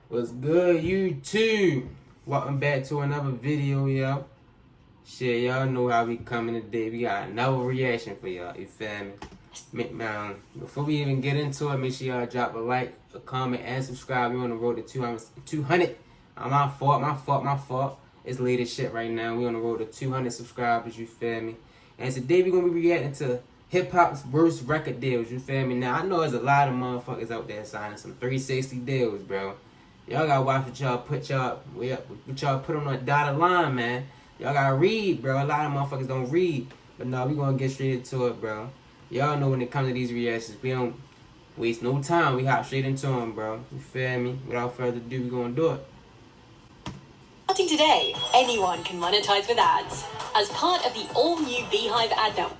What's good, YouTube? Welcome back to another video, yo. Shit, y'all know how we coming today. We got another reaction for y'all, you feel me? Before we even get into it, make sure y'all drop a like, a comment, and subscribe. We on the road to 200. My fault. It's late as shit right now. We on the road to 200 subscribers, you feel me? And today we gonna be reacting to hip-hop's worst record deals, you feel me? Now, I know there's a lot of motherfuckers out there signing some 360 deals, bro. Y'all gotta watch what y'all put on a dotted line, man. Y'all gotta read, bro. A lot of motherfuckers don't read. But no, we gonna get straight into it, bro. Y'all know when it comes to these reactions, we don't waste no time. We hop straight into them, bro. You feel me? Without further ado, we gonna do it. Starting today, anyone can monetize with ads as part of the all-new Beehive ad network.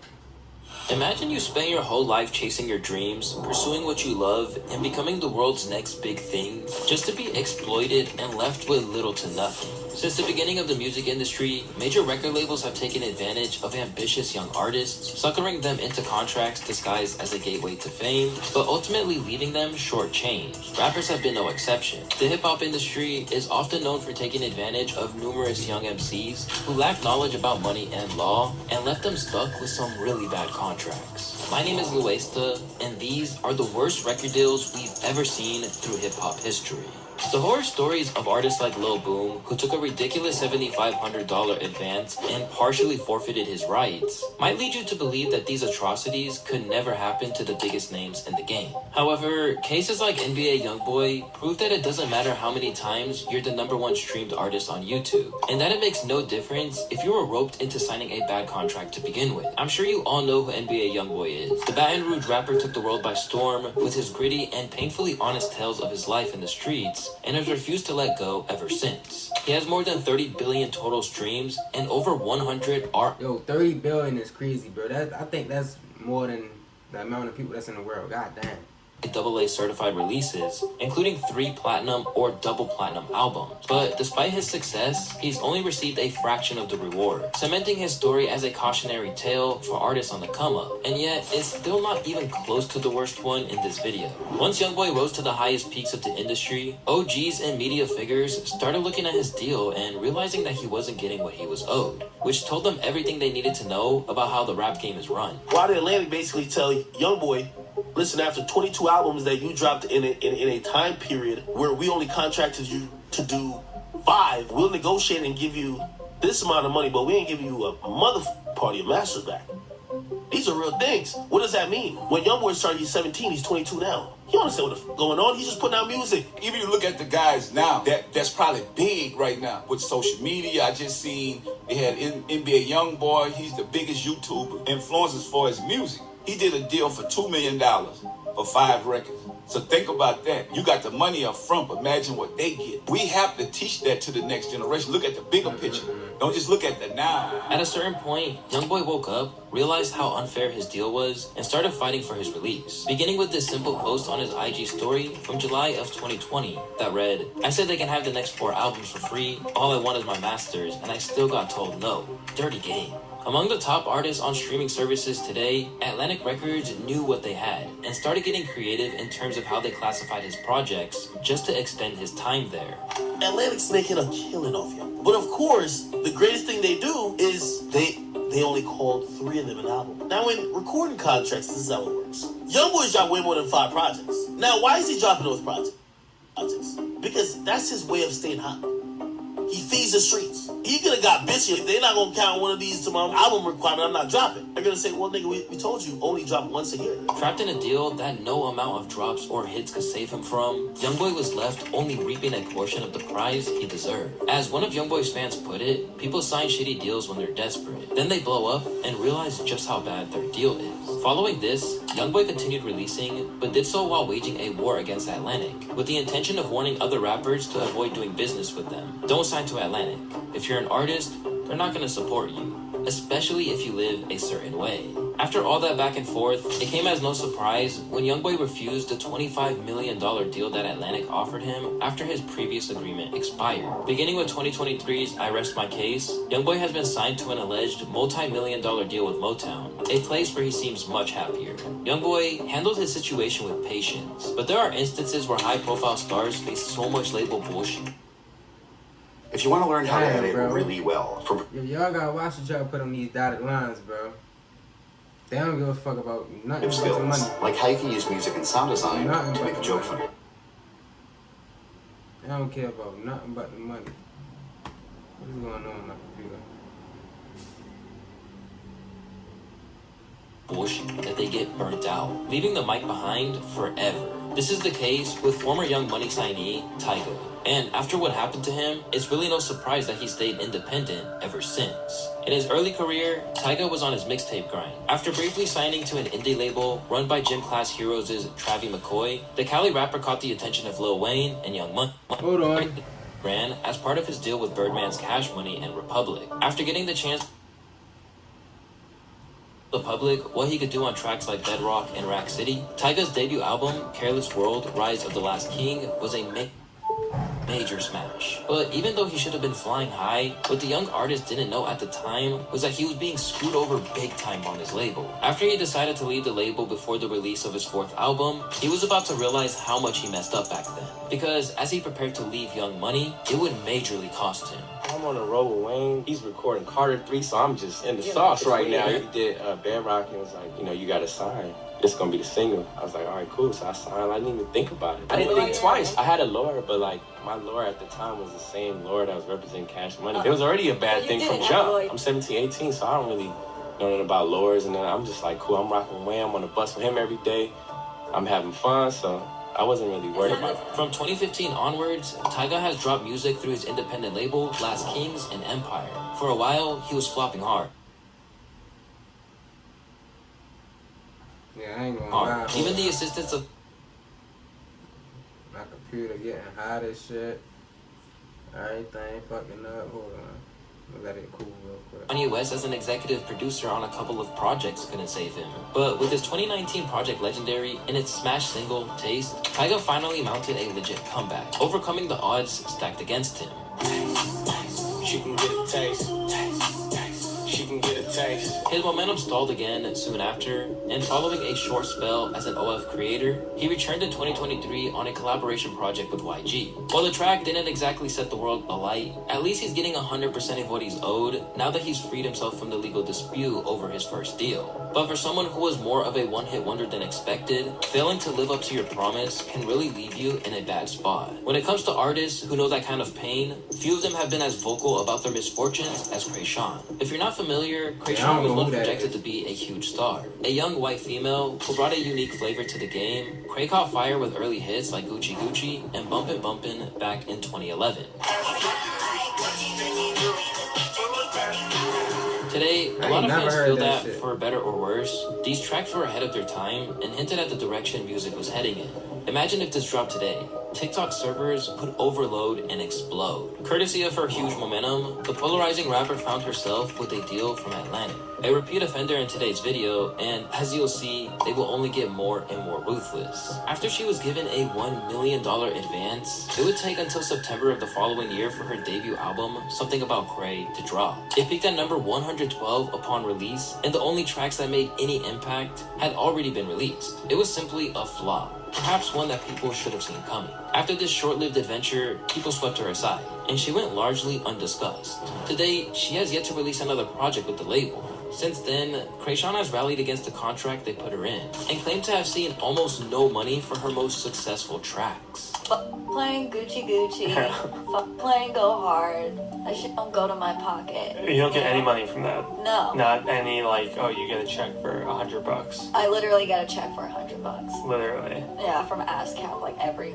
Imagine you spend your whole life chasing your dreams, pursuing what you love, and becoming the world's next big thing, just to be exploited and left with little to nothing. Since the beginning of the music industry, major record labels have taken advantage of ambitious young artists, suckering them into contracts disguised as a gateway to fame, but ultimately leaving them shortchanged. Rappers have been no exception. The hip-hop industry is often known for taking advantage of numerous young MCs who lack knowledge about money and law, and left them stuck with some really bad contracts. My name is Luesta, and these are the worst record deals we've ever seen through hip-hop history. The horror stories of artists like Lil Boom, who took a ridiculous $7,500 advance and partially forfeited his rights, might lead you to believe that these atrocities could never happen to the biggest names in the game. However, cases like NBA YoungBoy prove that it doesn't matter how many times you're the #1 streamed artist on YouTube, and that it makes no difference if you were roped into signing a bad contract to begin with. I'm sure you all know who NBA YoungBoy is. The Baton Rouge rapper took the world by storm with his gritty and painfully honest tales of his life in the streets, and has refused to let go ever since. He has more than 30 billion total streams and over 100 art. Yo, 30 billion is crazy, bro. I think that's more than the amount of people that's in the world. God damn. AA certified releases, including 3 platinum or double platinum albums. But despite his success, he's only received a fraction of the reward, cementing his story as a cautionary tale for artists on the come up. And yet, it's still not even close to the worst one in this video. Once YoungBoy rose to the highest peaks of the industry, OGs and media figures started looking at his deal and realizing that he wasn't getting what he was owed, which told them everything they needed to know about how the rap game is run. Why did Atlantic basically tell YoungBoy, listen, after 22 albums that you dropped in a time period where we only contracted you to do 5, we'll negotiate and give you this amount of money, but we ain't give you a mother part of your masters back. These are real things. What does that mean? When YoungBoy started, he's 17, he's 22 now. He don't understand what's going on. He's just putting out music. Even you look at the guys now, that's probably big right now with social media. I just seen they had NBA YoungBoy. He's the biggest YouTube influencer as far as music. He did a deal for $2 million for 5 records. So think about that. You got the money up front, but imagine what they get. We have to teach that to the next generation. Look at the bigger picture. Don't just look at the now. At a certain point, YoungBoy woke up, realized how unfair his deal was, and started fighting for his release. Beginning with this simple post on his IG story from July of 2020 that read, "I said they can have the next 4 albums for free. All I want is my masters, and I still got told no. Dirty game." Among the top artists on streaming services today, Atlantic Records knew what they had and started getting creative in terms of how they classified his projects just to extend his time there. Atlantic's making a killing off you. But of course, the greatest thing they do is they only called 3 of them an album. Now in recording contracts, this is how it works. YoungBoy's dropped way more than 5 projects. Now why is he dropping those projects? Because that's his way of staying hot. He feeds the streets. He could have got bitchy. They're not going to count one of these to my album requirement. I'm not dropping. They're going to say, well, nigga, we told you only drop once a year. Trapped in a deal that no amount of drops or hits could save him from, YoungBoy was left only reaping a portion of the prize he deserved. As one of YoungBoy's fans put it, people sign shitty deals when they're desperate. Then they blow up and realize just how bad their deal is. Following this, YoungBoy continued releasing, but did so while waging a war against Atlantic, with the intention of warning other rappers to avoid doing business with them. Don't sign to Atlantic. If you're an artist, they're not going to support you, especially if you live a certain way. After all that back and forth, it came as no surprise when Youngboy refused the $25 million deal that Atlantic offered him after his previous agreement expired. Beginning with 2023's I Rest My Case, Youngboy has been signed to an alleged multi-million-dollar deal with Motown, a place where he seems much happier. Youngboy handled his situation with patience, but there are instances where high-profile stars face so much label bullshit. If you want to learn how to Damn, edit bro. really well, from Yo, y'all gotta watch what y'all put on these dotted lines, bro. They don't give a fuck about nothing but the skills, money. like how you can use music and sound design Nothing to but make a the joke money. funny. They don't care about nothing but the money. What is going on in my computer? Bullshit that they get burnt out, leaving the mic behind forever. This is the case with former Young Money signee Tyga. And after what happened to him, it's really no surprise that he stayed independent ever since. In his early career, Tyga was on his mixtape grind. After briefly signing to an indie label run by gym class heroes' Travis McCoy, the Cali rapper caught the attention of Lil Wayne and Young Money. Hold on. Ran as part of his deal with Birdman's Cash Money and Republic. After getting the chance the public what he could do on tracks like Bedrock and Rack City, Tyga's debut album, Careless World, Rise of the Last King, was a major smash. But even though he should have been flying high, what the young artist didn't know at the time was that he was being screwed over big time on his label. After he decided to leave the label before the release of his fourth album, he was about to realize how much he messed up back then. Because as he prepared to leave Young Money, it would majorly cost him. I'm on the road with Wayne. He's recording Carter 3, so I'm just in the sauce right now. He did Bedrock and was like, you got to sign. It's going to be the single. I was like, all right, cool. So I signed. I didn't even think about it. I didn't think twice. I had a lawyer, but like my lawyer at the time was the same lawyer that was representing Cash Money. It was already a bad thing from jump. I'm 17, 18, so I don't really know nothing about lawyers. And then I'm just like, cool, I'm rocking with Wayne. I'm on the bus with him every day. I'm having fun, so I wasn't really worried about it. From 2015 onwards, Tyga has dropped music through his independent label, Last Kings and Empire. For a while, he was flopping hard. Yeah, I ain't gonna lie. Even the assistance of My computer getting hot as shit. Everything fucking up. Hold on. I'm gonna let it cool real quick. Kanye West as an executive producer on a couple of projects couldn't save him. But with his 2019 project Legendary and its smash single, Taste, Tyga finally mounted a legit comeback, overcoming the odds stacked against him. She can get a taste. She can get a taste. His momentum stalled again soon after, and following a short spell as an OF creator, he returned in 2023 on a collaboration project with YG. While the track didn't exactly set the world alight, at least he's getting 100% of what he's owed now that he's freed himself from the legal dispute over his first deal. But for someone who was more of a one-hit wonder than expected, failing to live up to your promise can really leave you in a bad spot. When it comes to artists who know that kind of pain, few of them have been as vocal about their misfortunes as Kreayshawn. If you're not familiar, Kreayshawn was once projected to be a huge star. A young white female who brought a unique flavor to the game, Kray caught fire with early hits like Gucci Gucci and Bumpin' Bumpin' back in 2011. Today, a lot of fans feel that, for better or worse, these tracks were ahead of their time and hinted at the direction music was heading in. Imagine if this dropped today. TikTok servers would overload and explode. Courtesy of her huge momentum, the polarizing rapper found herself with a deal from Atlantic, a repeat offender in today's video, and as you'll see, they will only get more and more ruthless. After she was given a $1 million advance, it would take until September of the following year for her debut album, Something About Kray, to drop. It peaked at number 112 upon release, and the only tracks that made any impact had already been released. It was simply a flop. Perhaps one that people should have seen coming. After this short-lived adventure, people swept her aside, and she went largely undiscussed. Today, she has yet to release another project with the label. Since then, Kreayshawn has rallied against the contract they put her in, and claimed to have seen almost no money for her most successful tracks. Fuck playing Gucci Gucci. Fuck playing Go Hard. That shit don't go to my pocket. You don't get any money from that? No. Not any, like, oh, you get a check for $100. I literally get a check for $100. Literally. Yeah, from ASCAP like every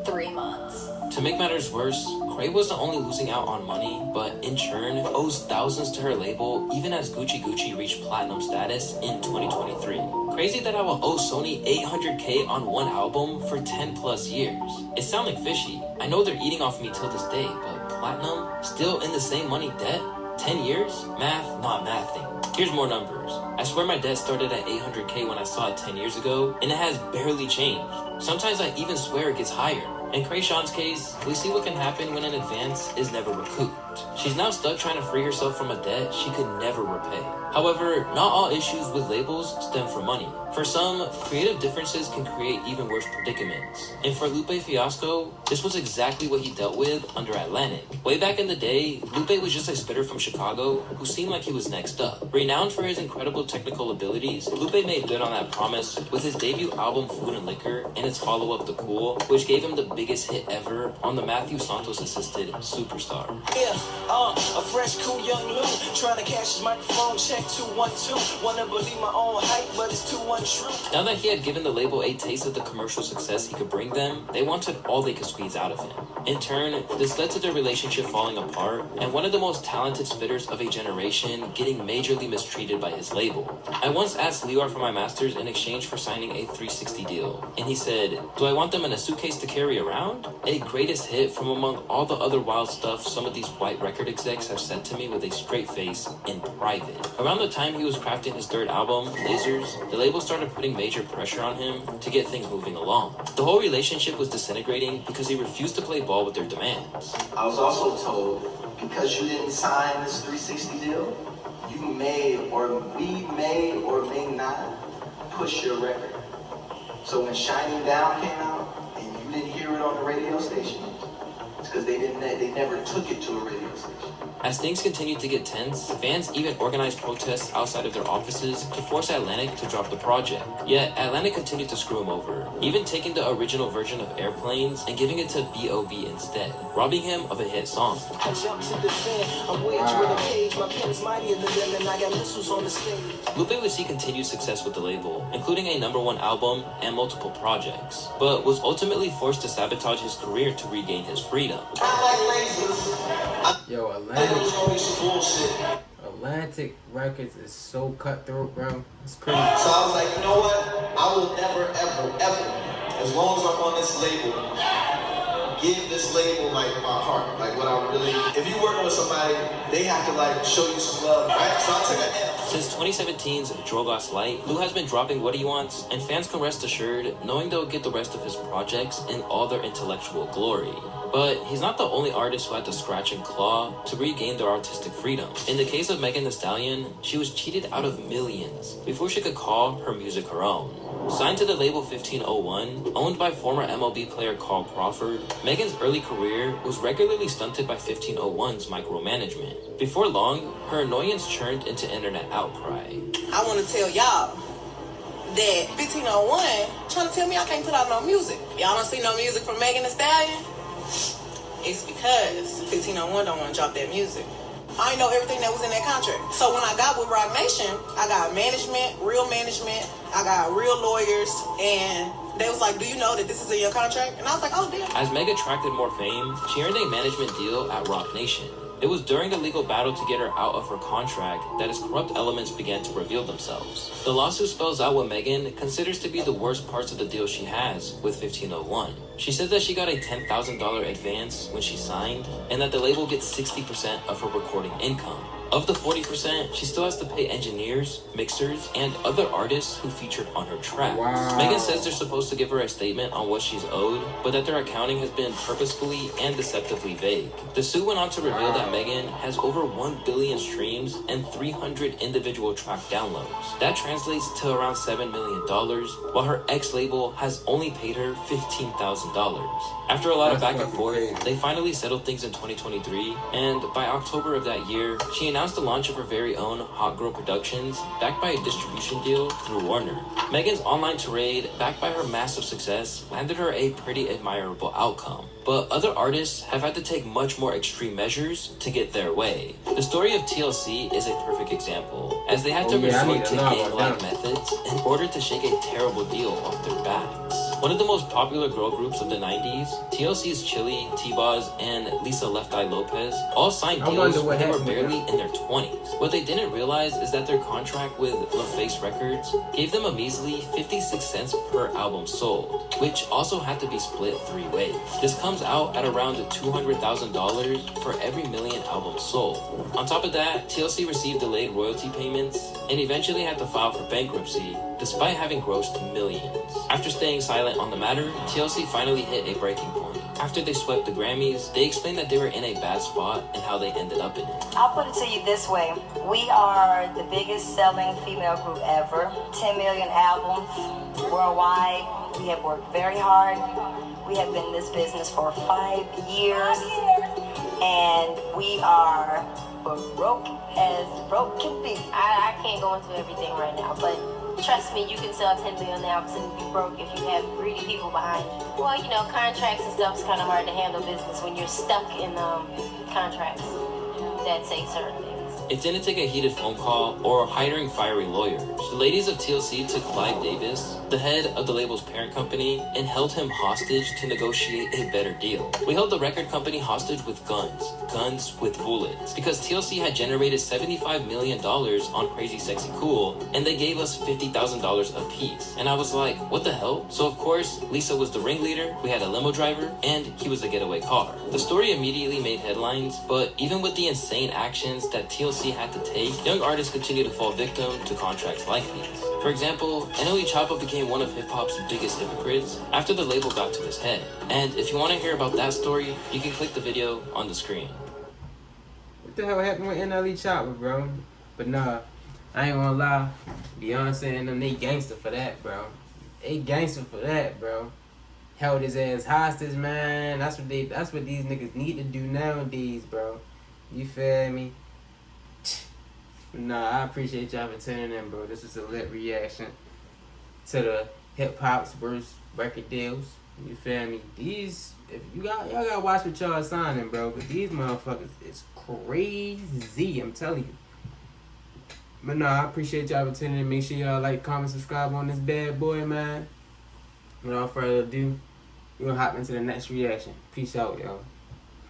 3 months. To make matters worse, Kray wasn't only losing out on money, but in turn owes thousands to her label even as Gucci Gucci reached platinum status in 2023. Crazy that I will owe Sony $800K on one album for 10 plus years. It's sounding fishy. I know they're eating off me till this day, but platinum? Still in the same money debt? 10 years? Math, not mathing. Here's more numbers. I swear my debt started at 800K when I saw it 10 years ago, and it has barely changed. Sometimes I even swear it gets higher. In Krayshawn's case, we see what can happen when an advance is never recouped. She's now stuck trying to free herself from a debt she could never repay. However, not all issues with labels stem from money. For some, creative differences can create even worse predicaments. And for Lupe Fiasco, this was exactly what he dealt with under Atlantic. Way back in the day, Lupe was just a spitter from Chicago who seemed like he was next up. Renowned for his incredible technical abilities, Lupe made good on that promise with his debut album Food and Liquor and its follow-up The Cool, which gave him the biggest hit ever on the Matthew Santos-assisted Superstar. Yeah, a fresh, cool young Lou, trying to cash his microphone check 212. Wanna believe my own hype, but it's too untrue. Now that he had given the label a taste of the commercial success he could bring them, they wanted all they could squeeze out of him. In turn, this led to their relationship falling apart, and one of the most talented spitters of a generation getting majorly mistreated by his label. I once asked Lior for my masters in exchange for signing a 360 deal, and he said, "Do I want them in a suitcase to carry around?" A greatest hit from among all the other wild stuff some of these white record execs have said to me with a straight face in private. Around the time he was crafting his third album, Lasers, the label started putting major pressure on him to get things moving along. The whole relationship was disintegrating because he refused to play ball with their demands. I was also told, because you didn't sign this 360 deal, you may or we may or may not push your record. So when Shining Down came out and you didn't hear it on the radio station, it's because they never took it to a radio station. As things continued to get tense, fans even organized protests outside of their offices to force Atlantic to drop the project. Yet, Atlantic continued to screw him over, even taking the original version of Airplanes and giving it to B.O.B. instead, robbing him of a hit song. I jumped to the fan, I'm waged with a page, my pen's mightier than them, and I got missiles on the stage. Lupe would see continued success with the label, including a #1 album and multiple projects, but was ultimately forced to sabotage his career to regain his freedom. Yo, Atlantic Records is so cutthroat, bro. It's crazy. So I was like, you know what? I will never, ever, ever, as long as I'm on this label, give this label like my heart, like what I really. If you're working with somebody, they have to like show you some love, right? So I took an L. Since 2017's Drogas Light, Lou has been dropping what he wants, and fans can rest assured knowing they'll get the rest of his projects in all their intellectual glory. But he's not the only artist who had to scratch and claw to regain their artistic freedom. In the case of Megan Thee Stallion, she was cheated out of millions before she could call her music her own. Signed to the label 1501, owned by former MLB player Carl Crawford, Megan's early career was regularly stunted by 1501's micromanagement. Before long, her annoyance churned into internet outcry. I want to tell y'all that 1501 trying to tell me I can't put out no music. Y'all don't see no music from Megan Thee Stallion? It's because 1501 don't want to drop that music. I know everything that was in that contract. So when I got with Rock Nation, I got management, I got real lawyers, and they was like, do you know that this is in your contract? And I was like, oh, damn. As Meg attracted more fame, she earned a management deal at Rock Nation. It was during the legal battle to get her out of her contract that his corrupt elements began to reveal themselves. The lawsuit spells out what Megan considers to be the worst parts of the deal she has with 1501. She said that she got a $10,000 advance when she signed, and that the label gets 60% of her recording income. Of the 40%, she still has to pay engineers, mixers, and other artists who featured on her tracks. Wow. Megan says they're supposed to give her a statement on what she's owed, but that their accounting has been purposefully and deceptively vague. The suit went on to reveal that Megan has over 1 billion streams and 300 individual track downloads. That translates to around $7 million, while her ex-label has only paid her $15,000. After a lot of back and forth, they finally settled things in 2023, and by October of that year, she announced the launch of her very own Hot Girl Productions, backed by a distribution deal through Warner. Megan's online tirade, backed by her massive success, landed her a pretty admirable outcome. But other artists have had to take much more extreme measures to get their way. The story of TLC is a perfect example, as they had to resort to gang-like methods in order to shake a terrible deal off their backs. One of the most popular girl groups of the 90s, TLC's Chili, T-Boz, and Lisa Left Eye Lopez all signed deals when they were barely in their 20s. What they didn't realize is that their contract with LaFace Records gave them a measly 56 cents per album sold, which also had to be split 3 ways. This comes out at around $200,000 for every million albums sold. On top of that, TLC received delayed royalty payments and eventually had to file for bankruptcy, despite having grossed millions. After staying silent on the matter, TLC finally hit a breaking point. After they swept the Grammys, they explained that they were in a bad spot and how they ended up in it. I'll put it to you this way. We are the biggest selling female group ever. 10 million albums worldwide. We have worked very hard. We have been in this business for 5 years. And we are broke as broke can be. I can't go into everything right now, but trust me, you can sell 10 million albums and be broke if you have greedy people behind you. Well, you know, contracts and stuff is kind of hard to handle business when you're stuck in contracts that say certain things. It didn't take a heated phone call or hiring fiery lawyers. The ladies of TLC took Clive Davis, the head of the label's parent company, and held him hostage to negotiate a better deal. We held the record company hostage with guns with bullets, because TLC had generated $75 million on Crazy Sexy Cool, and they gave us $50,000 a piece. And I was like, what the hell? So of course, Lisa was the ringleader, we had a limo driver, and he was the getaway car. The story immediately made headlines, but even with the insane actions that TLC had to take, young artists continue to fall victim to contracts like these. For example, NLE Choppa became one of hip-hop's biggest hypocrites after the label got to his head. And if you want to hear about that story, you can click the video on the screen. What the hell happened with NLE Choppa, bro? But nah, I ain't gonna lie. Beyonce and them, they gangster for that, bro. They gangster for that, bro. Held his ass hostage, man. That's what these niggas need to do nowadays, bro. You feel me? Nah, I appreciate y'all for tuning in, bro. This is a lit reaction to the hip-hop's worst record deals. You feel me? These, if y'all gotta watch what y'all signing, bro. But these motherfuckers is crazy, I'm telling you. But nah, I appreciate y'all for tuning in. Make sure y'all like, comment, subscribe on this bad boy, man. Without further ado, we're gonna hop into the next reaction. Peace out, y'all.